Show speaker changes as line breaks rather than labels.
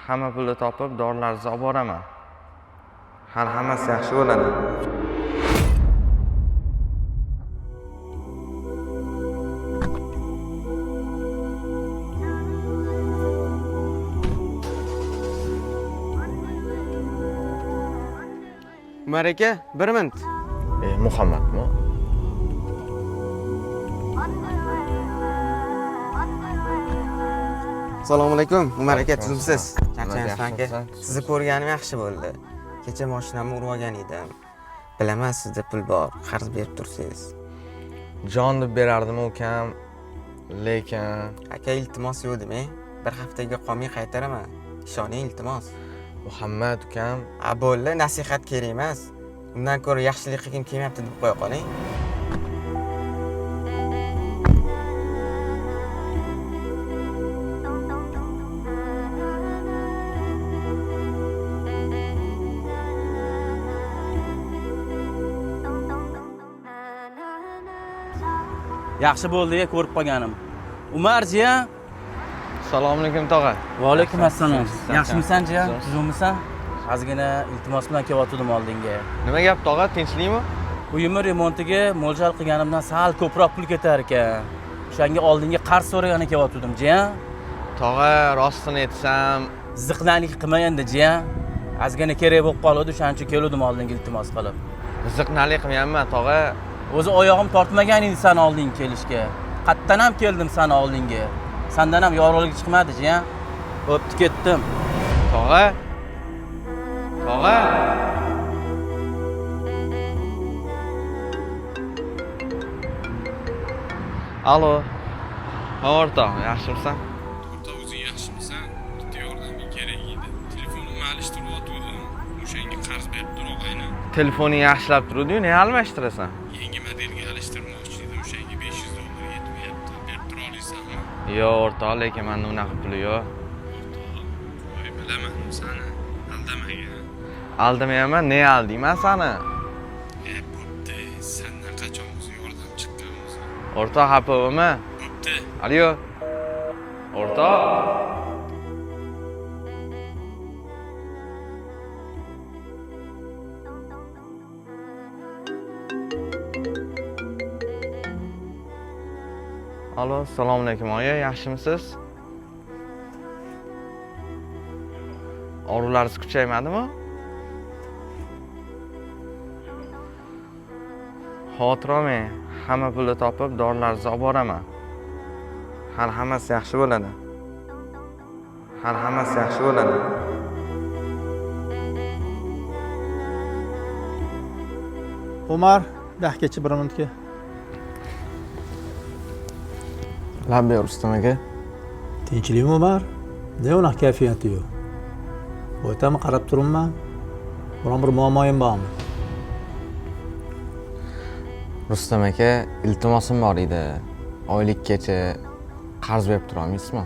hamma pulni topib, dorilarni olib boraman. Hali hammasi yaxshi bo'ladi.
Umar aka, 1 minut.
Muhammadmi?
Assalomu alaykum. Umar aka, tuzimsiz?
Charchayapsan aka.
Sizni ko'rganim yaxshi bo'ldi. Kecha mashinamni urib olgan edim. Bilaman, sizda pul bor, qarz berib tursiz.
Jon deb berardim ukam, lekin
Aka, iltimos yo'q demang. Bir haftaga qolmay qaytaraman. Ishoning, iltimos.
Muhammad ukam,
Bo'ldi, nasihat kerak emas. Undan ko'ra yaxshilik qilgim kelmayapti deb qo'ya qoling.
Yaxshi bo'ldi-ya ko'rib qolganim. Umar jiya.
assalomu alaykum tog'a.
Va alaykum assalom. Yaxshimisan jiya? Tuzukmisan? Ozgina iltimos bilan kelyotgandim oldinga.
Nima gap tog'a, tinchlikmi?
Uyimni remontiga mo'ljal qilganimdan sal ko'proq pul ketar ekan. O'shanga oldinga qarz so'ragani kelyotgandim jiya.
Tog'a, rostini aytsam,
Ziqnalik qilmayanda jiya. Ozgina kerak bo'lib qoldi, o'shaning uchun keldim oldinga iltimos qilib.
ziqnalik qilmayapman tog'a.
O'zi oyog'im tortmagan edi san oldinga kelishga. Qattan ham keldim san oldinga. Sandan ham yorug'lik chiqmadi jiya. Bo'pti ketdim.
Tog'a. Tog'a. Alo. O'rtoq, yaxshimisan?
O'rtoq, o'zing yaxshimisan? Bitta yordaming kerak edi. Telefonimni alishtirib o'shanga qarz berib tur og'ayni.
Telefoning yaxshilab turadi-yu, nega almashtirasan?
Yangi modelga alishtirmoqchi edim, o'shanga $500 yetmayapti. Berib tura olaysanmi?
Yo'q, o'rtoq, lekin menda unaqa pul yo'q.
O'rtoq, voy bilaman seni. Aldamagan.
Aldamayapman, ne aldingman seni?
Bo'pti, sendan qachon o'zi yordam chiqqan o'zi.
O'rtoq, xafa bo'lma.
Bo'pti.
Alo. O'rtoq. Alo, assalomu alaykum oyi, yaxshimisiz? Og'riqlaringiz kuchaymadimi? Xavotir olmang, hamma pulni topib, dorilarni olib boraman. Hali hammasi yaxshi bo'ladi. Hali hammasi yaxshi bo'ladi.
Umar, dahgacha 1 minutga.
Labbi Rustam aka.
Tinchlikmi Umar? Ne unaqa kayfiyati yo'q? O'tami qarab turibman. Biron bir muammoyim bormi?
Rustam aka, iltimosim bor edi. Oylikgacha qarz berib tura olmaysizmi?